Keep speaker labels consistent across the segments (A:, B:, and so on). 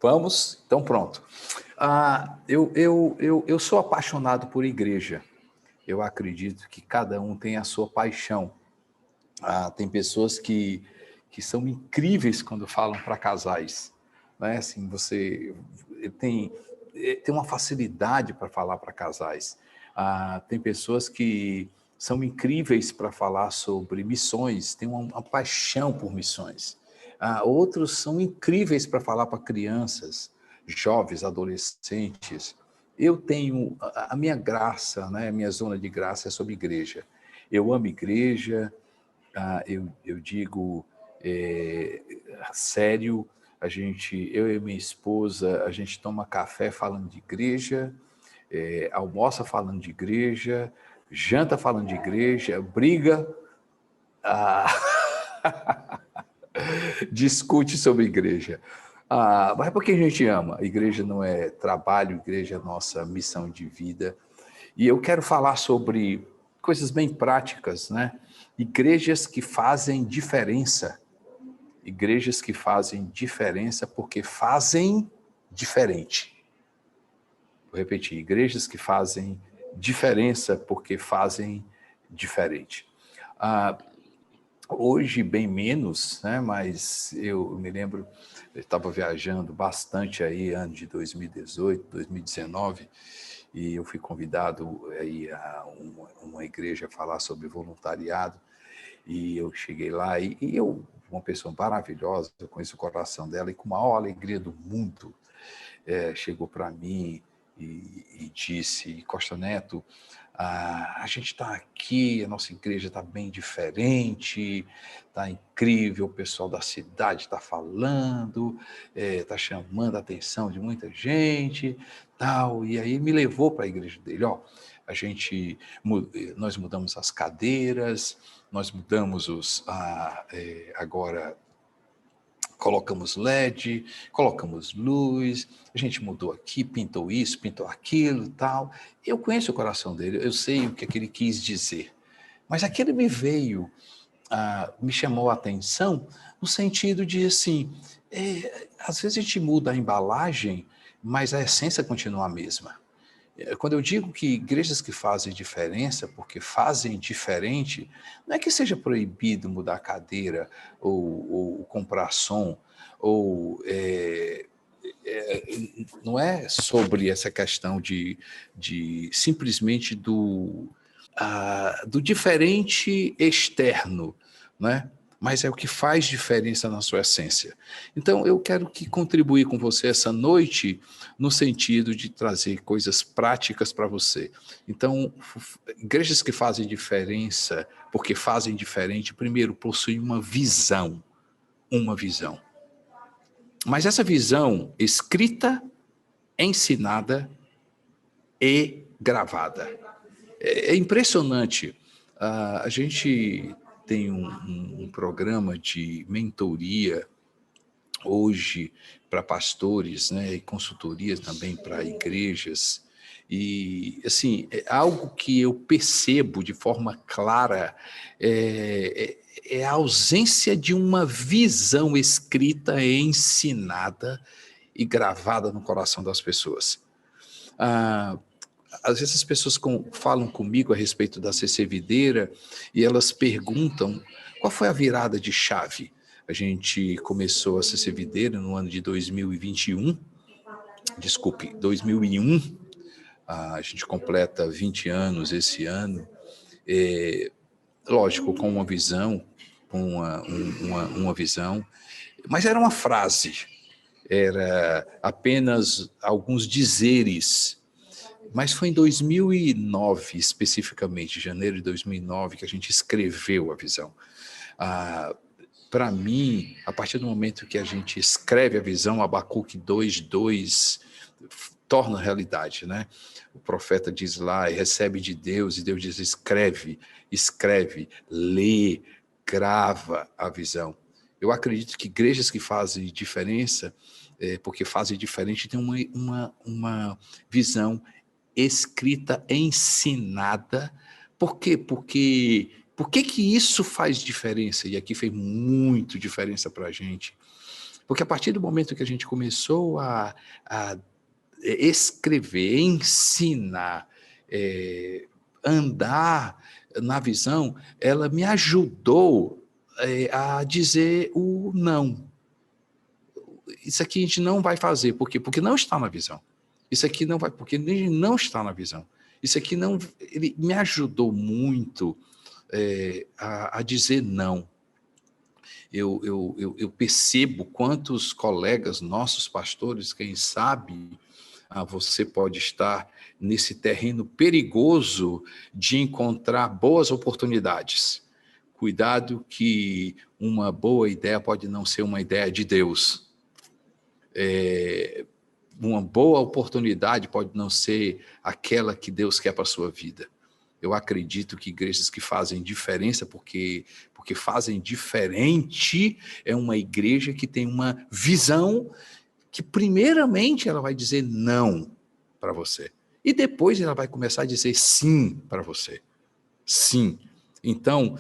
A: Vamos? Então pronto. Eu sou apaixonado por igreja. Eu acredito que cada um tem a sua paixão. Tem pessoas que são incríveis quando falam para casais. Né? Assim, você tem, tem uma facilidade para falar para casais. Tem pessoas que são incríveis para falar sobre missões, têm uma paixão por missões. Outros são incríveis para falar para crianças, jovens, adolescentes. Eu tenho a minha graça, né? A minha zona de graça é sobre igreja. Eu amo igreja, eu digo sério, eu e minha esposa, a gente toma café falando de igreja, almoça falando de igreja, janta falando de igreja, briga, discute sobre igreja. Mas porque a gente ama. A igreja não é trabalho, a igreja é nossa missão de vida. E eu quero falar sobre coisas bem práticas, né? Igrejas que fazem diferença. Igrejas que fazem diferença porque fazem diferente. Vou repetir, igrejas que fazem diferença porque fazem diferente. Hoje, bem menos, né? Mas eu me lembro, eu estava viajando bastante aí, ano de 2018, 2019, e eu fui convidado aí a uma igreja a falar sobre voluntariado, e eu cheguei lá, uma pessoa maravilhosa, eu conheço o coração dela, e com a maior alegria do mundo, chegou para mim e disse: Costa Neto, a gente está aqui, a nossa igreja está bem diferente, está incrível, o pessoal da cidade está falando, está chamando a atenção de muita gente, tal. E aí me levou para a igreja dele. Nós mudamos as cadeiras, nós mudamos agora colocamos LED, colocamos luz, a gente mudou aqui, pintou isso, pintou aquilo e tal. Eu conheço o coração dele, eu sei o que é que ele quis dizer. Mas aquilo me chamou a atenção no sentido de, assim, às vezes a gente muda a embalagem, mas a essência continua a mesma. Quando eu digo que igrejas que fazem diferença, porque fazem diferente, não é que seja proibido mudar cadeira ou comprar som, não é sobre essa questão de simplesmente do diferente externo, né? Mas é o que faz diferença na sua essência. Então, eu quero contribuir com você essa noite no sentido de trazer coisas práticas para você. Então, igrejas que fazem diferença, porque fazem diferente, primeiro, possuem uma visão. Uma visão. Mas essa visão escrita, ensinada e gravada. É impressionante. A gente tem um programa de mentoria hoje para pastores, né, e consultoria também para igrejas. E, assim, é algo que eu percebo de forma clara, é a ausência de uma visão escrita, ensinada e gravada no coração das pessoas. Às vezes as pessoas falam comigo a respeito da CC Videira e elas perguntam qual foi a virada de chave. A gente começou a CC Videira no ano de 2021, desculpe, 2001, a gente completa 20 anos esse ano, lógico, com uma visão, uma visão, mas era uma frase, era apenas alguns dizeres. Mas foi em 2009, especificamente, janeiro de 2009, que a gente escreveu a visão. Para mim, a partir do momento que a gente escreve a visão, Abacuque 2:2 torna realidade, né? O profeta diz lá, recebe de Deus, e Deus diz, escreve, lê, grava a visão. Eu acredito que igrejas que fazem diferença, porque fazem diferente, tem uma visão escrita, ensinada. Por quê? Por que isso faz diferença? E aqui fez muito diferença para a gente. Porque a partir do momento que a gente começou a escrever, ensinar, andar na visão, ela me ajudou a dizer o não. Isso aqui a gente não vai fazer. Por quê? Porque não está na visão. Isso aqui não vai, porque ele não está na visão. Isso aqui não, ele me ajudou muito a dizer não. Eu percebo quantos colegas, nossos pastores, quem sabe, você pode estar nesse terreno perigoso de encontrar boas oportunidades. Cuidado que uma boa ideia pode não ser uma ideia de Deus. Uma boa oportunidade pode não ser aquela que Deus quer para a sua vida. Eu acredito que igrejas que fazem diferença, porque fazem diferente, é uma igreja que tem uma visão que, primeiramente, ela vai dizer não para você. E depois ela vai começar a dizer sim para você. Sim. Então,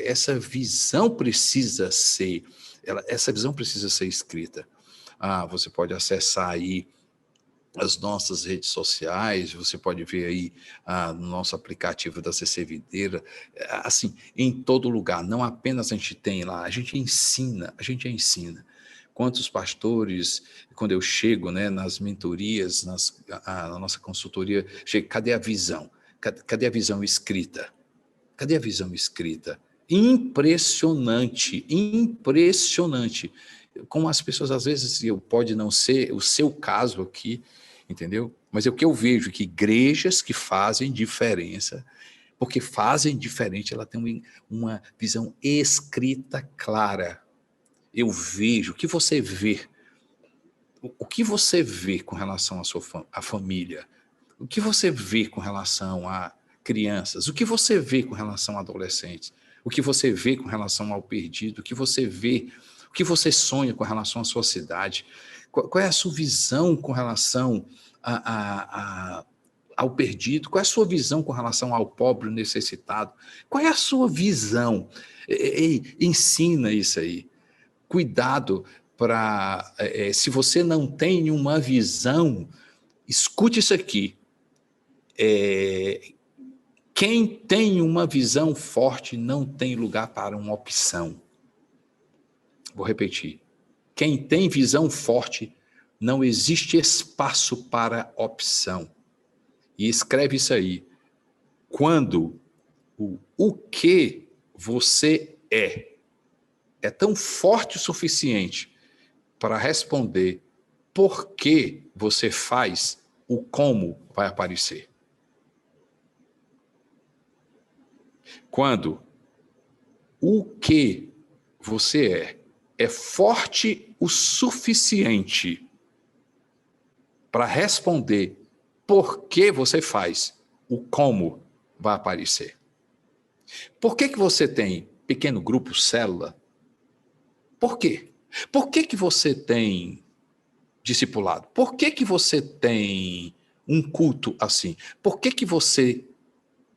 A: essa visão precisa ser, essa visão precisa ser escrita. Você pode acessar aí as nossas redes sociais, você pode ver aí no nosso aplicativo da CC Videira, assim, em todo lugar, não apenas a gente tem lá, a gente ensina. Quantos pastores, quando eu chego, né, nas mentorias, na nossa consultoria, cadê a visão? Cadê a visão escrita? Cadê a visão escrita? Impressionante, impressionante. Como as pessoas, às vezes, pode não ser o seu caso aqui, entendeu? Mas é o que eu vejo, que igrejas que fazem diferença, porque fazem diferente, ela tem uma visão escrita clara. Eu vejo, o que você vê? O que você vê com relação à família? O que você vê com relação a crianças? O que você vê com relação a adolescentes? O que você vê com relação ao perdido? O que você vê? O que você sonha com relação à sua cidade? Qual é a sua visão com relação ao perdido? Qual é a sua visão com relação ao pobre necessitado? Qual é a sua visão? Ensina isso aí. Cuidado para, se você não tem uma visão, escute isso aqui. Quem tem uma visão forte não tem lugar para uma opção. Vou repetir. Quem tem visão forte, não existe espaço para opção. E escreve isso aí. Quando o que você é tão forte o suficiente para responder por que você faz, o como vai aparecer. Quando o que você é forte o suficiente para responder por que você faz, o como vai aparecer. Por que você tem pequeno grupo, célula? Por quê? Por que você tem discipulado? Por que você tem um culto assim? Por que você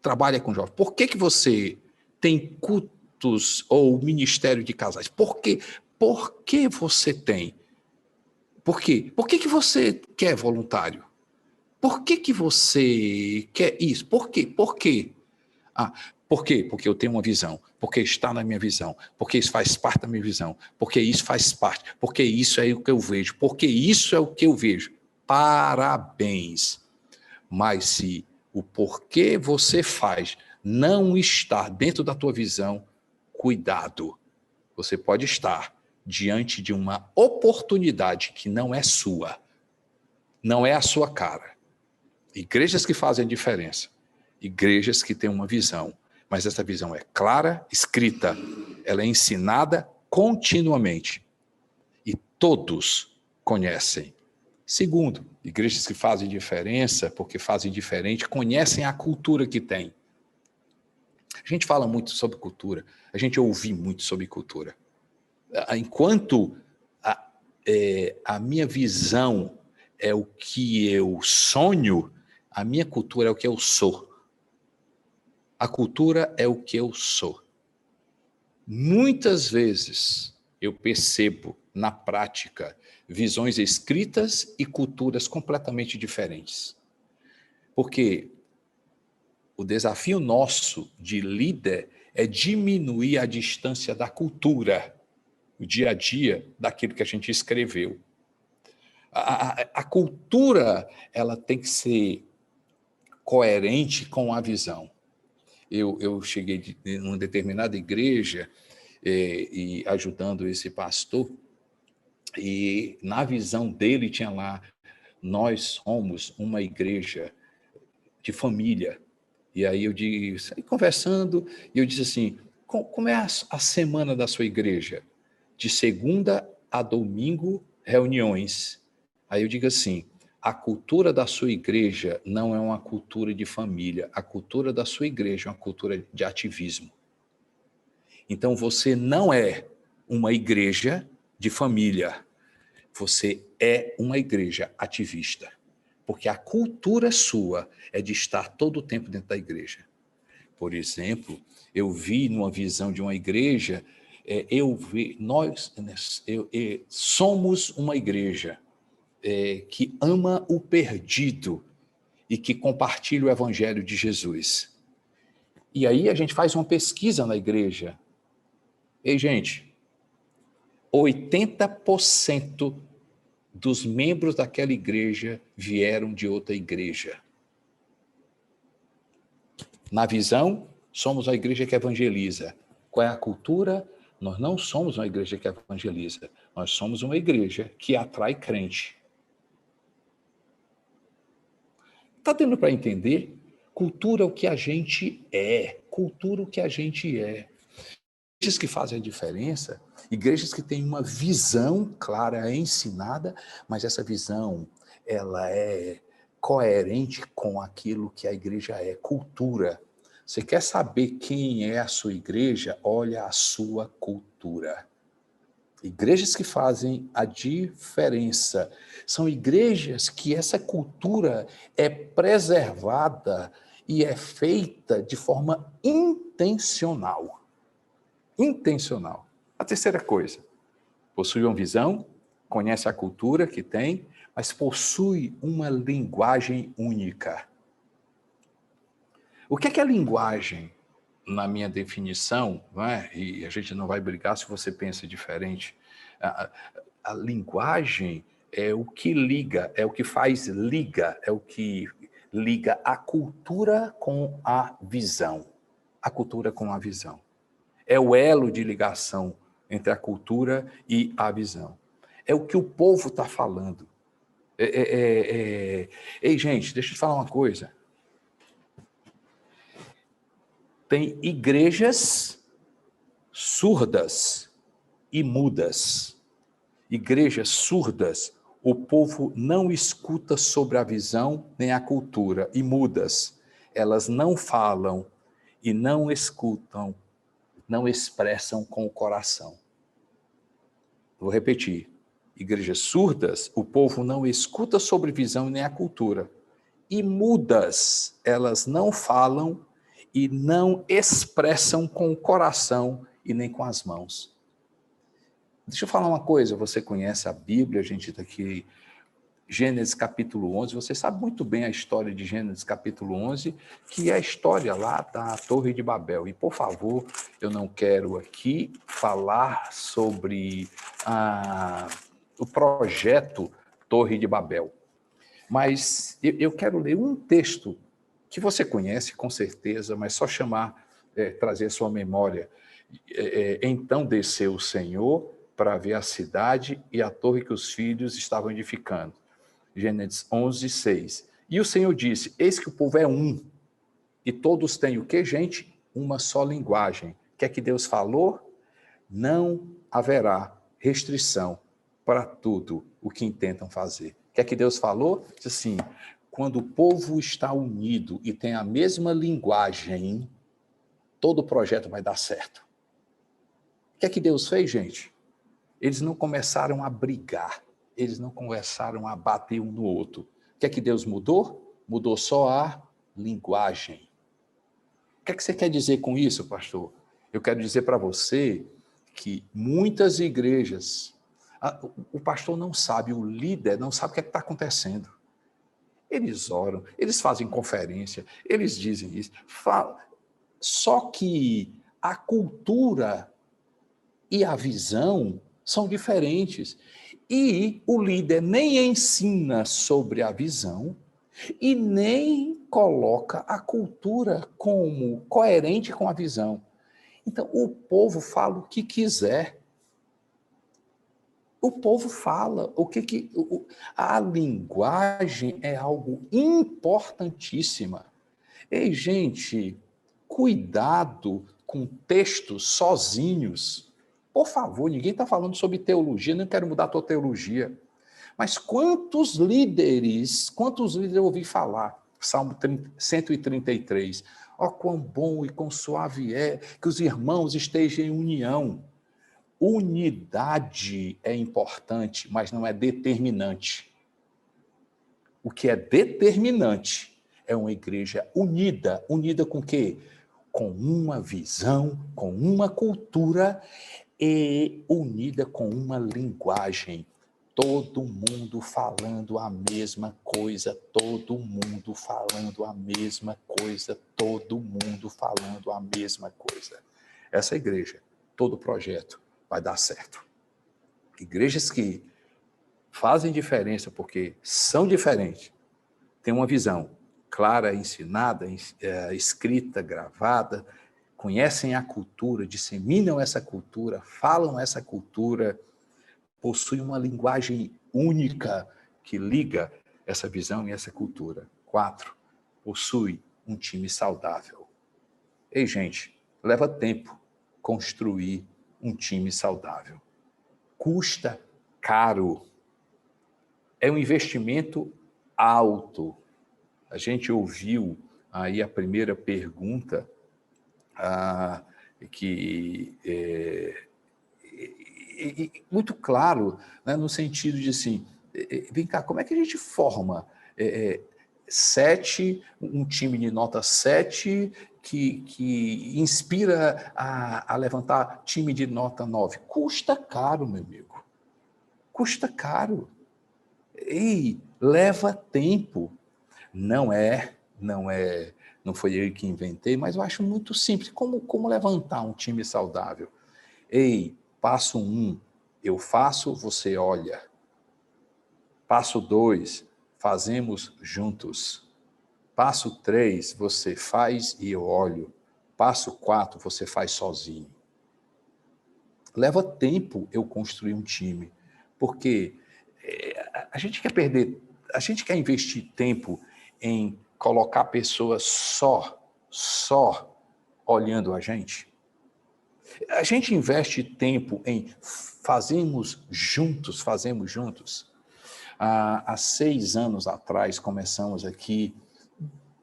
A: trabalha com jovens? Por que você tem cultos ou ministério de casais? Por quê? Por que você tem? Por quê? Por que você quer voluntário? Por que você quer isso? Por quê? Por quê? Por quê? Porque eu tenho uma visão. Porque está na minha visão. Porque isso faz parte da minha visão. Porque isso faz parte. Porque isso é o que eu vejo. Porque isso é o que eu vejo. Parabéns. Mas se o porquê você faz não está dentro da tua visão, cuidado. Você pode estar diante de uma oportunidade que não é sua. Não é a sua cara. Igrejas que fazem diferença. Igrejas que têm uma visão. Mas essa visão é clara, escrita. Ela é ensinada continuamente. E todos conhecem. Segundo, igrejas que fazem diferença, porque fazem diferente, conhecem a cultura que tem. A gente fala muito sobre cultura, a gente ouve muito sobre cultura. Enquanto a minha visão é o que eu sonho, a minha cultura é o que eu sou. A cultura é o que eu sou. Muitas vezes, eu percebo, na prática, visões escritas e culturas completamente diferentes. Porque o desafio nosso de líder é diminuir a distância da cultura, o dia a dia, daquilo que a gente escreveu. A cultura, ela tem que ser coerente com a visão. Eu cheguei em uma determinada igreja e ajudando esse pastor, e na visão dele tinha lá, nós somos uma igreja de família. E aí eu disse, conversando, e eu disse assim, como é a semana da sua igreja? De segunda a domingo, reuniões. Aí eu digo assim, a cultura da sua igreja não é uma cultura de família, a cultura da sua igreja é uma cultura de ativismo. Então você não é uma igreja de família, você é uma igreja ativista. Porque a cultura sua é de estar todo o tempo dentro da igreja. Por exemplo, eu vi numa visão de uma igreja, nós somos uma igreja que ama o perdido e que compartilha o evangelho de Jesus. E aí a gente faz uma pesquisa na igreja. Ei, gente, 80% dos membros daquela igreja vieram de outra igreja. Na visão, somos uma igreja que evangeliza. Qual é a cultura? Nós não somos uma igreja que evangeliza. Nós somos uma igreja que atrai crente. Está dando para entender? Cultura é o que a gente é. Cultura é o que a gente é. Igrejas que fazem a diferença, igrejas que têm uma visão clara, ensinada, mas essa visão, ela é coerente com aquilo que a igreja é, cultura. Você quer saber quem é a sua igreja? Olha a sua cultura. Igrejas que fazem a diferença são igrejas que essa cultura é preservada e é feita de forma intencional. Intencional. A terceira coisa, possui uma visão, conhece a cultura que tem, mas possui uma linguagem única. O que é linguagem? Na minha definição, não é? E a gente não vai brigar se você pensa diferente, a linguagem é o que liga, é o que faz liga, é o que liga a cultura com a visão. A cultura com a visão. É o elo de ligação entre a cultura e a visão. É o que o povo está falando. Ei, gente, deixa eu te falar uma coisa. Tem igrejas surdas e mudas. Igrejas surdas, o povo não escuta sobre a visão nem a cultura. E mudas, elas não falam e não escutam, não expressam com o coração. Vou repetir. Igrejas surdas, o povo não escuta sobre visão nem a cultura. E mudas, elas não falam e não expressam com o coração e nem com as mãos. Deixa eu falar uma coisa, você conhece a Bíblia, a gente está aqui, Gênesis capítulo 11, você sabe muito bem a história de Gênesis capítulo 11, que é a história lá da Torre de Babel. E, por favor, eu não quero aqui falar sobre o projeto Torre de Babel, mas eu quero ler um texto que você conhece com certeza, mas só chamar, trazer a sua memória. Então desceu o Senhor para ver a cidade e a torre que os filhos estavam edificando. Gênesis 11, 6. E o Senhor disse, eis que o povo é um, e todos têm o que, gente? Uma só linguagem. O que é que Deus falou? Não haverá restrição para tudo o que intentam fazer. O que é que Deus falou? Diz assim, quando o povo está unido e tem a mesma linguagem, todo o projeto vai dar certo. O que é que Deus fez, gente? Eles não começaram a brigar, eles não começaram a bater um no outro. O que é que Deus mudou? Mudou só a linguagem. O que é que você quer dizer com isso, pastor? Eu quero dizer para você que muitas igrejas, o pastor não sabe, o líder não sabe o que é que está acontecendo. Eles oram, eles fazem conferência, eles dizem isso. Só que a cultura e a visão são diferentes. E o líder nem ensina sobre a visão e nem coloca a cultura como coerente com a visão. Então, o povo fala o que quiser. O povo fala a linguagem é algo importantíssima. Ei, gente, cuidado com textos sozinhos. Por favor, ninguém está falando sobre teologia, não quero mudar a tua teologia. Mas quantos líderes eu ouvi falar? Salmo 133. Ó, quão bom e quão suave é que os irmãos estejam em união. Unidade é importante, mas não é determinante. O que é determinante é uma igreja unida. Unida com o quê? Com uma visão, com uma cultura e unida com uma linguagem. Todo mundo falando a mesma coisa, todo mundo falando a mesma coisa, todo mundo falando a mesma coisa. Essa igreja, todo projeto vai dar certo. Igrejas que fazem diferença porque são diferentes, têm uma visão clara, ensinada, escrita, gravada, conhecem a cultura, disseminam essa cultura, falam essa cultura, possuem uma linguagem única que liga essa visão e essa cultura. 4, possui um time saudável. Ei, gente, leva tempo construir um time saudável. Custa caro. É um investimento alto. A gente ouviu aí a primeira pergunta, que muito claro, né, no sentido de assim, vem cá, como é que a gente forma um time de nota 7 que inspira a levantar time de nota 9? Custa caro, meu amigo. Custa caro. Ei, leva tempo. Não foi eu que inventei, mas eu acho muito simples. Como levantar um time saudável? Ei, passo 1, eu faço, você olha. Passo 2, fazemos juntos. Passo 3, você faz e eu olho. Passo 4, você faz sozinho. Leva tempo eu construir um time, porque a gente quer investir tempo em colocar pessoas só olhando a gente. A gente investe tempo em fazemos juntos. Há 6 anos atrás começamos aqui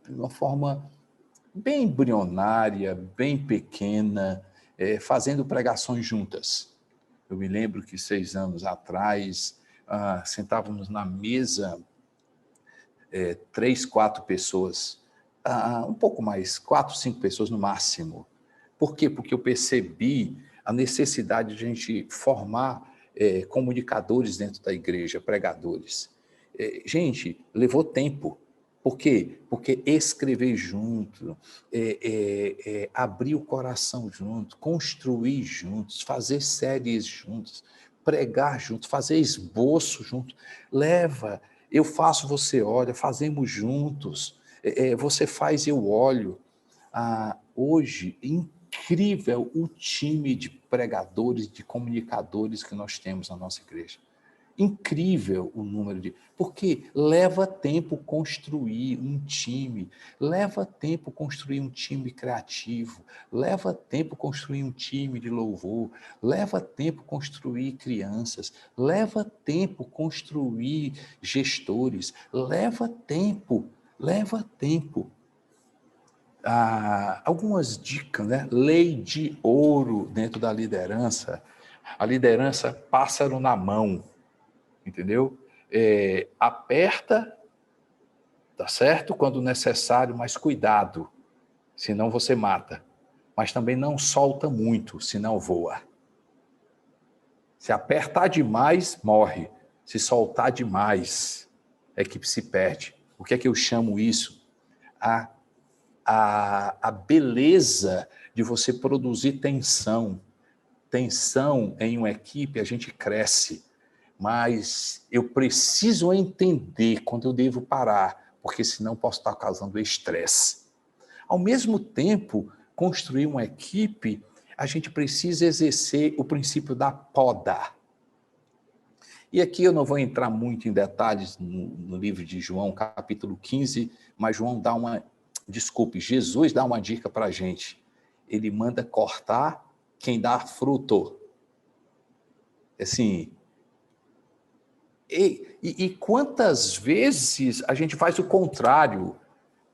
A: de uma forma bem embrionária, bem pequena, fazendo pregações juntas. Eu me lembro que 6 anos atrás sentávamos na mesa 3, 4 pessoas, um pouco mais, 4, 5 pessoas no máximo. Por quê? Porque eu percebi a necessidade de a gente formar comunicadores dentro da igreja, pregadores. Gente, levou tempo. Por quê? Porque escrever junto, abrir o coração junto, construir juntos, fazer séries juntos, pregar juntos, fazer esboço junto, leva. Eu faço, você olha, fazemos juntos. Você faz, eu olho. Hoje, incrível o time de pregadores, de comunicadores que nós temos na nossa igreja. Incrível o número de... Porque leva tempo construir um time, leva tempo construir um time criativo, leva tempo construir um time de louvor, leva tempo construir crianças, leva tempo construir gestores, leva tempo. Algumas dicas, né? Lei de ouro dentro da liderança. A liderança, pássaro na mão, entendeu? Aperta, tá certo? Quando necessário, mas cuidado, senão você mata. Mas também não solta muito, senão voa. Se apertar demais, morre. Se soltar demais, a equipe se perde. O que é que eu chamo isso? A beleza de você produzir tensão. Tensão em uma equipe, a gente cresce. Mas eu preciso entender quando eu devo parar, porque senão posso estar causando estresse. Ao mesmo tempo, construir uma equipe, a gente precisa exercer o princípio da poda. E aqui eu não vou entrar muito em detalhes no livro de João, capítulo 15, mas Jesus dá uma dica para a gente. Ele manda cortar quem dá fruto. Assim, e quantas vezes a gente faz o contrário?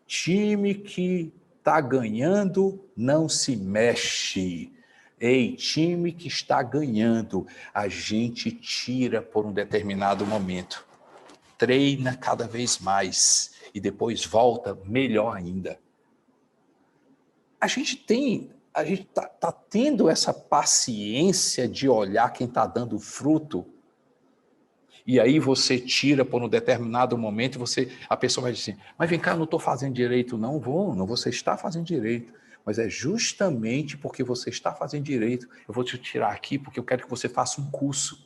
A: Time que está ganhando não se mexe. Ei, time que está ganhando, a gente tira por um determinado momento. Treina cada vez mais e depois volta melhor ainda. A gente tá tendo essa paciência de olhar quem está dando fruto. E aí você tira por um determinado momento, a pessoa vai dizer assim, mas vem cá, eu não estou fazendo direito, não, você está fazendo direito. Mas é justamente porque você está fazendo direito, eu vou te tirar aqui porque eu quero que você faça um curso.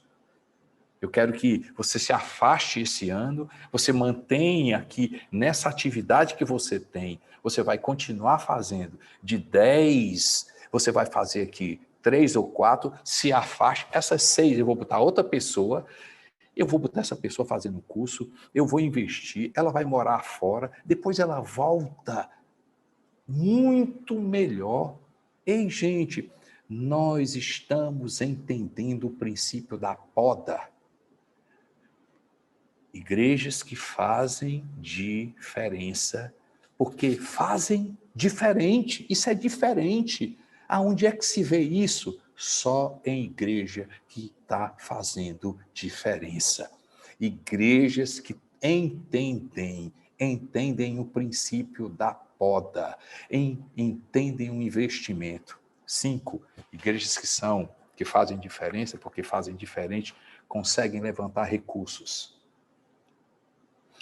A: Eu quero que você se afaste esse ano, você mantenha aqui nessa atividade que você tem, você vai continuar fazendo. De 10, você vai fazer aqui 3 ou 4, se afaste. Essas 6 eu vou botar outra pessoa, eu vou botar essa pessoa fazendo curso, eu vou investir, ela vai morar fora, depois ela volta muito melhor. Ei, gente, nós estamos entendendo o princípio da poda. Igrejas que fazem diferença, porque fazem diferente, isso é diferente. Aonde é que se vê isso? Só em igreja que está fazendo diferença. Igrejas que entendem o princípio da poda, entendem o investimento. 5, igrejas que fazem diferença, porque fazem diferente, conseguem levantar recursos.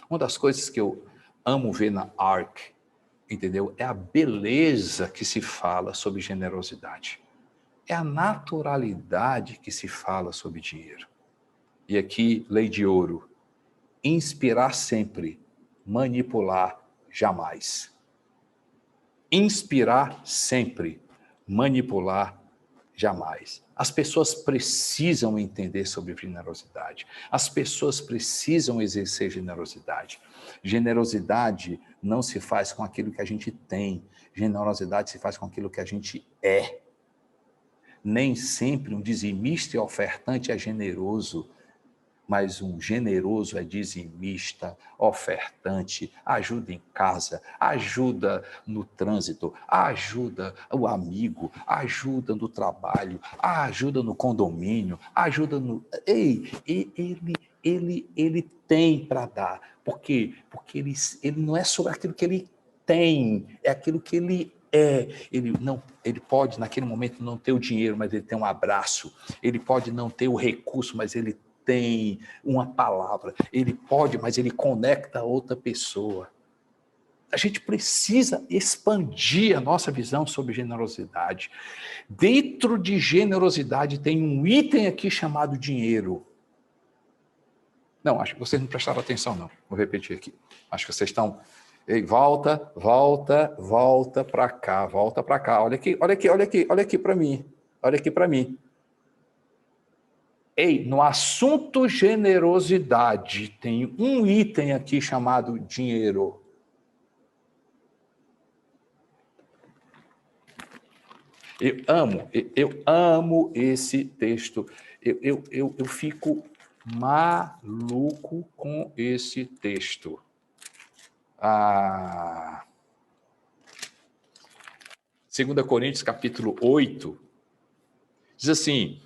A: Uma das coisas que eu amo ver na ARC, entendeu? É a beleza que se fala sobre generosidade. É a naturalidade que se fala sobre dinheiro. E aqui, lei de ouro. Inspirar sempre, manipular jamais. Inspirar sempre, manipular jamais. As pessoas precisam entender sobre generosidade. As pessoas precisam exercer generosidade. Generosidade não se faz com aquilo que a gente tem. Generosidade se faz com aquilo que a gente é. Nem sempre um dizimista e ofertante é generoso, mas um generoso é dizimista, ofertante, ajuda em casa, ajuda no trânsito, ajuda o amigo, ajuda no trabalho, ajuda no condomínio, ajuda no... Ei, ele tem para dar. Por quê? Porque ele não é sobre aquilo que ele tem, é aquilo que ele é. Ele pode, naquele momento, não ter o dinheiro, mas ele tem um abraço. Ele pode não ter o recurso, mas ele tem uma palavra. Ele pode, mas ele conecta a outra pessoa. A gente precisa expandir a nossa visão sobre generosidade. Dentro de generosidade tem um item aqui chamado dinheiro. Não, acho que vocês não prestaram atenção, não. Vou repetir aqui. Acho que vocês estão... Ei, volta para cá, volta para cá. Olha aqui para mim. Olha aqui para mim. Ei, no assunto generosidade, tem um item aqui chamado dinheiro. Eu amo esse texto. Eu fico maluco com esse texto. 2 Coríntios, capítulo 8, diz assim,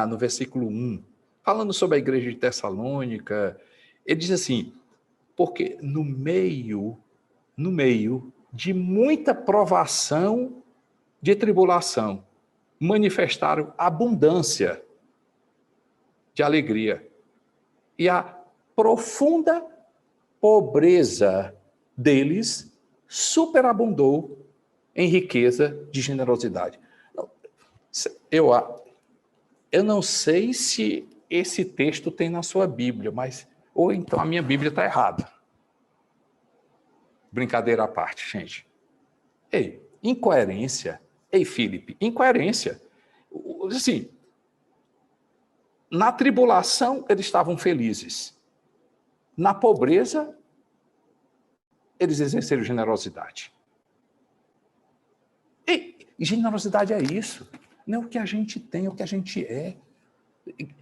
A: no versículo 1, falando sobre a igreja de Tessalônica, ele diz assim, porque no meio de muita provação, de tribulação, manifestaram abundância. de alegria. E a profunda pobreza deles superabundou em riqueza de generosidade. Eu não sei se esse texto tem na sua Bíblia, mas ou então a minha Bíblia está errada. Brincadeira à parte, gente. Ei, incoerência. Ei, Felipe, incoerência. Assim, na tribulação eles estavam felizes. Na pobreza, eles exerceram generosidade. E generosidade é isso. Não é o que a gente tem, é o que a gente é.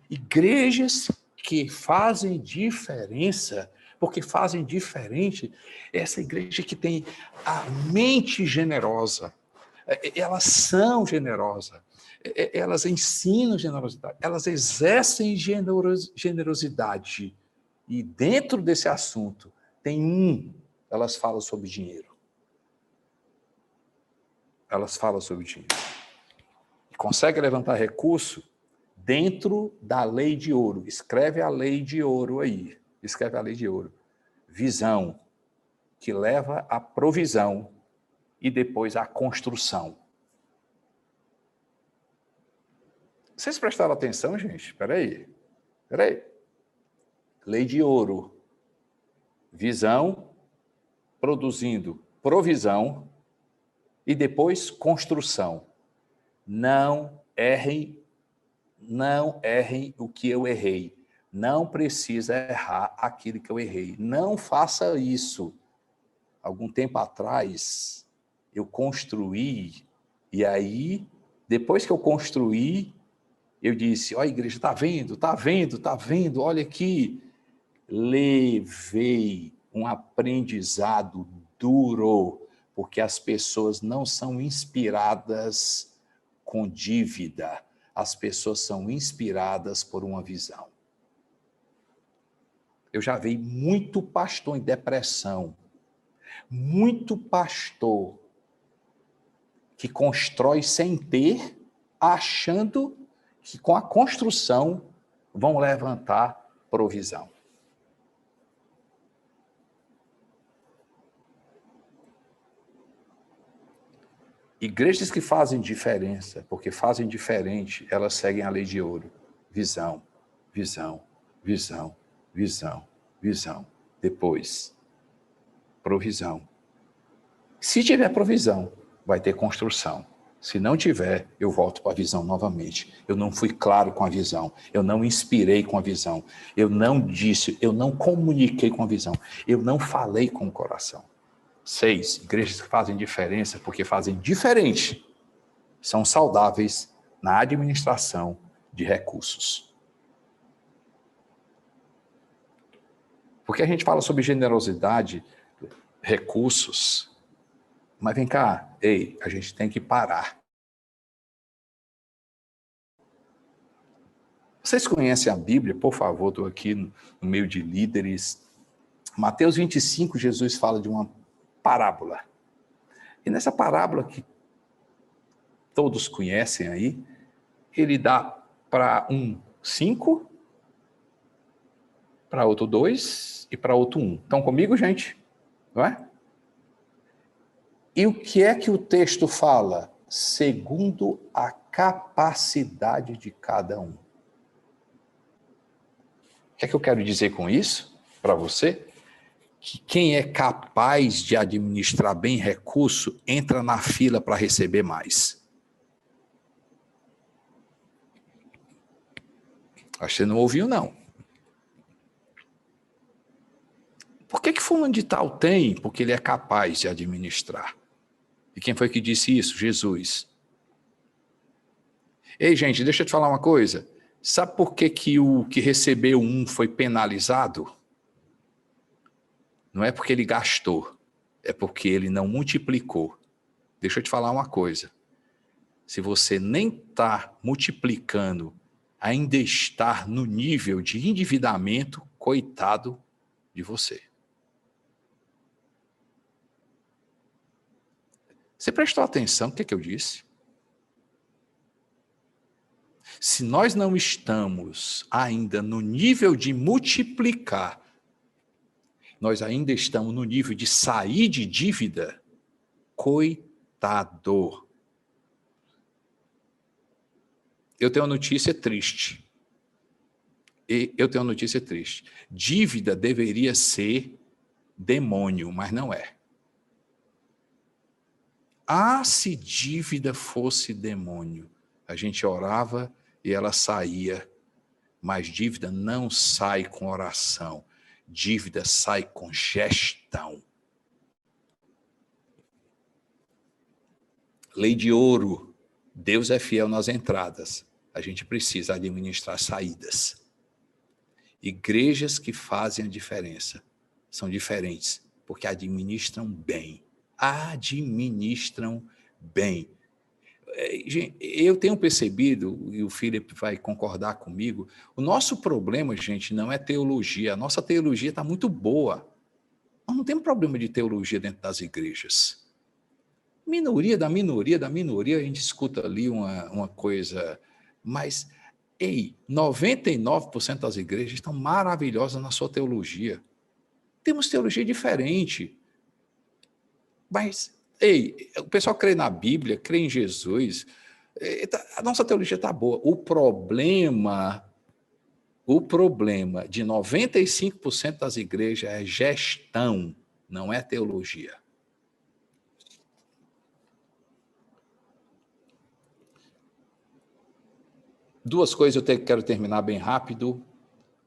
A: Igrejas que fazem diferença, porque fazem diferente, essa igreja que tem a mente generosa, elas são generosas, elas ensinam generosidade, elas exercem generosidade. E dentro desse assunto, elas falam sobre dinheiro. Elas falam sobre dinheiro. Consegue levantar recurso dentro da lei de ouro. Escreve a lei de ouro aí. Escreve a lei de ouro. Visão, que leva à provisão e depois à construção. Vocês prestaram atenção, gente? Espera aí. Lei de ouro. Visão, produzindo provisão e depois construção. Não errem o que eu errei. Não precisa errar aquilo que eu errei. Não faça isso. Algum tempo atrás, eu construí, e aí, depois que eu construí, eu disse, ó, igreja, tá vendo, olha aqui. Levei um aprendizado duro, porque as pessoas não são inspiradas com dívida, as pessoas são inspiradas por uma visão. Eu já vi muito pastor em depressão, muito pastor que constrói sem ter, achando que com a construção vão levantar provisão. Igrejas que fazem diferença, porque fazem diferente, elas seguem a lei de ouro. Visão, visão, visão, visão, visão. Depois, provisão. Se tiver provisão, vai ter construção. Se não tiver, eu volto para a visão novamente. Eu não fui claro com a visão. Eu não inspirei com a visão. Eu não disse, eu não comuniquei com a visão. Eu não falei com o coração. 6, igrejas que fazem diferença porque fazem diferente. São saudáveis na administração de recursos. Porque a gente fala sobre generosidade, recursos, mas vem cá, a gente tem que parar. Vocês conhecem a Bíblia? Por favor, estou aqui no meio de líderes. Mateus 25, Jesus fala de uma parábola. E nessa parábola que todos conhecem aí, ele dá para um 5, para outro 2 e para outro 1. Estão comigo, gente? Não é? E o que é que o texto fala? Segundo a capacidade de cada um. O que é que eu quero dizer com isso para você? Que quem é capaz de administrar bem recurso entra na fila para receber mais. Acho que você não ouviu, não. Por que fulano de tal tem? Porque ele é capaz de administrar. E quem foi que disse isso? Jesus. Ei, gente, deixa eu te falar uma coisa. Sabe por que o que recebeu um foi penalizado? Não é porque ele gastou, é porque ele não multiplicou. Deixa eu te falar uma coisa. Se você nem está multiplicando, ainda está no nível de endividamento, coitado de você. Você prestou atenção no que eu disse? Se nós não estamos ainda no nível de multiplicar, nós ainda estamos no nível de sair de dívida, coitado. Eu tenho uma notícia triste. Dívida deveria ser demônio, mas não é. Ah, se dívida fosse demônio, a gente orava e ela saía, mas dívida não sai com oração, dívida sai com gestão. Lei de ouro, Deus é fiel nas entradas, a gente precisa administrar saídas. Igrejas que fazem a diferença são diferentes, porque administram bem. Administram bem. Eu tenho percebido, e o Philip vai concordar comigo, o nosso problema, gente, não é teologia. A nossa teologia está muito boa. Nós não temos problema de teologia dentro das igrejas. Minoria da minoria da minoria, a gente escuta ali uma coisa, mas, 99% das igrejas estão maravilhosas na sua teologia. Temos teologia diferente. Mas, o pessoal crê na Bíblia, crê em Jesus, a nossa teologia está boa. O problema de 95% das igrejas é gestão, não é teologia. Duas coisas eu quero terminar bem rápido.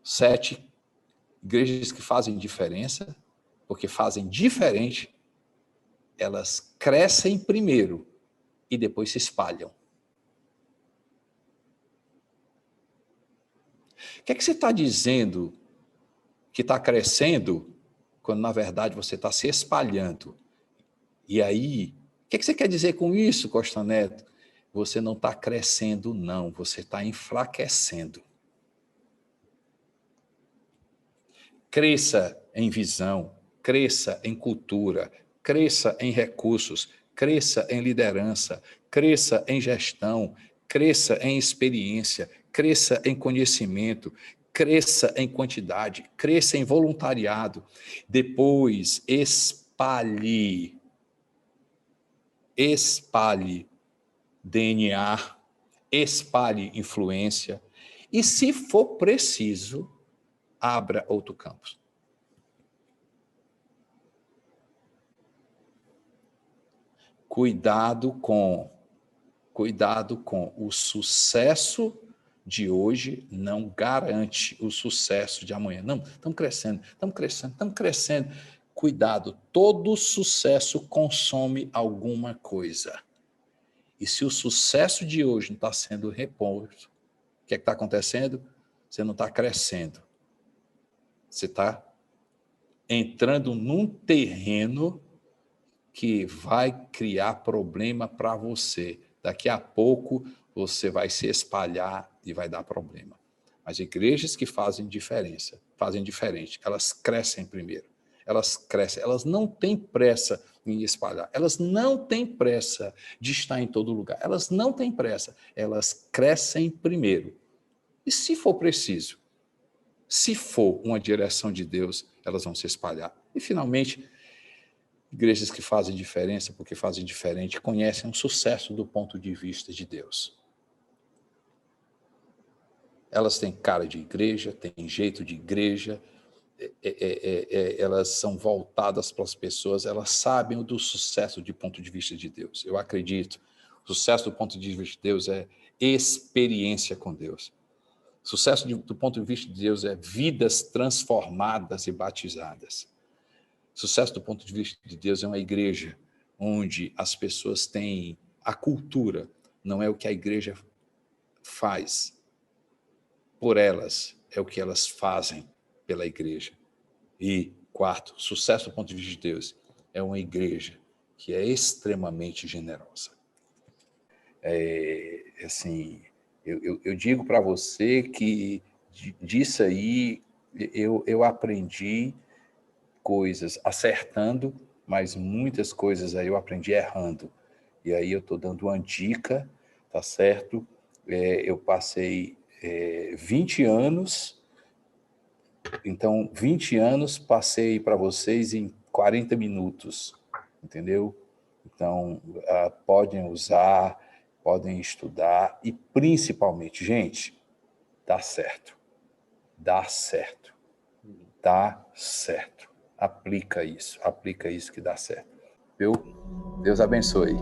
A: 7, igrejas que fazem diferença, porque fazem diferente, elas crescem primeiro e depois se espalham. O que é que você está dizendo que está crescendo, quando na verdade você está se espalhando? E aí, o que é que você quer dizer com isso, Costa Neto? Você não está crescendo, não, você está enfraquecendo. Cresça em visão, cresça em cultura, cresça em recursos, cresça em liderança, cresça em gestão, cresça em experiência, cresça em conhecimento, cresça em quantidade, cresça em voluntariado. Depois, espalhe DNA, espalhe influência e, se for preciso, abra outro campus. Cuidado com o sucesso de hoje não garante o sucesso de amanhã. Não, estamos crescendo. Cuidado, todo sucesso consome alguma coisa. E se o sucesso de hoje não está sendo reposto, o que é que está acontecendo? Você não está crescendo. Você está entrando num terreno que vai criar problema para você. Daqui a pouco você vai se espalhar e vai dar problema. As igrejas que fazem diferença, fazem diferente, elas crescem primeiro. Elas não têm pressa em espalhar, elas não têm pressa de estar em todo lugar, elas não têm pressa, elas crescem primeiro. E se for preciso, se for uma direção de Deus, elas vão se espalhar. E, finalmente, igrejas que fazem diferença, porque fazem diferente, conhecem o sucesso do ponto de vista de Deus. Elas têm cara de igreja, têm jeito de igreja, elas são voltadas para as pessoas, elas sabem do sucesso do ponto de vista de Deus. Eu acredito, o sucesso do ponto de vista de Deus é experiência com Deus. Sucesso do ponto de vista de Deus é vidas transformadas e batizadas. Sucesso do ponto de vista de Deus é uma igreja onde as pessoas têm a cultura, não é o que a igreja faz por elas, é o que elas fazem pela igreja. E, quarto, sucesso do ponto de vista de Deus é uma igreja que é extremamente generosa. Eu digo para você que disso aí eu aprendi coisas acertando, mas muitas coisas aí eu aprendi errando. E aí eu estou dando uma dica, tá certo? eu passei 20 anos, então 20 anos passei para vocês em 40 minutos, entendeu? Então, podem usar, podem estudar e principalmente, gente, dá certo. Dá certo. Dá certo. Aplica isso que dá certo. Viu? Deus abençoe.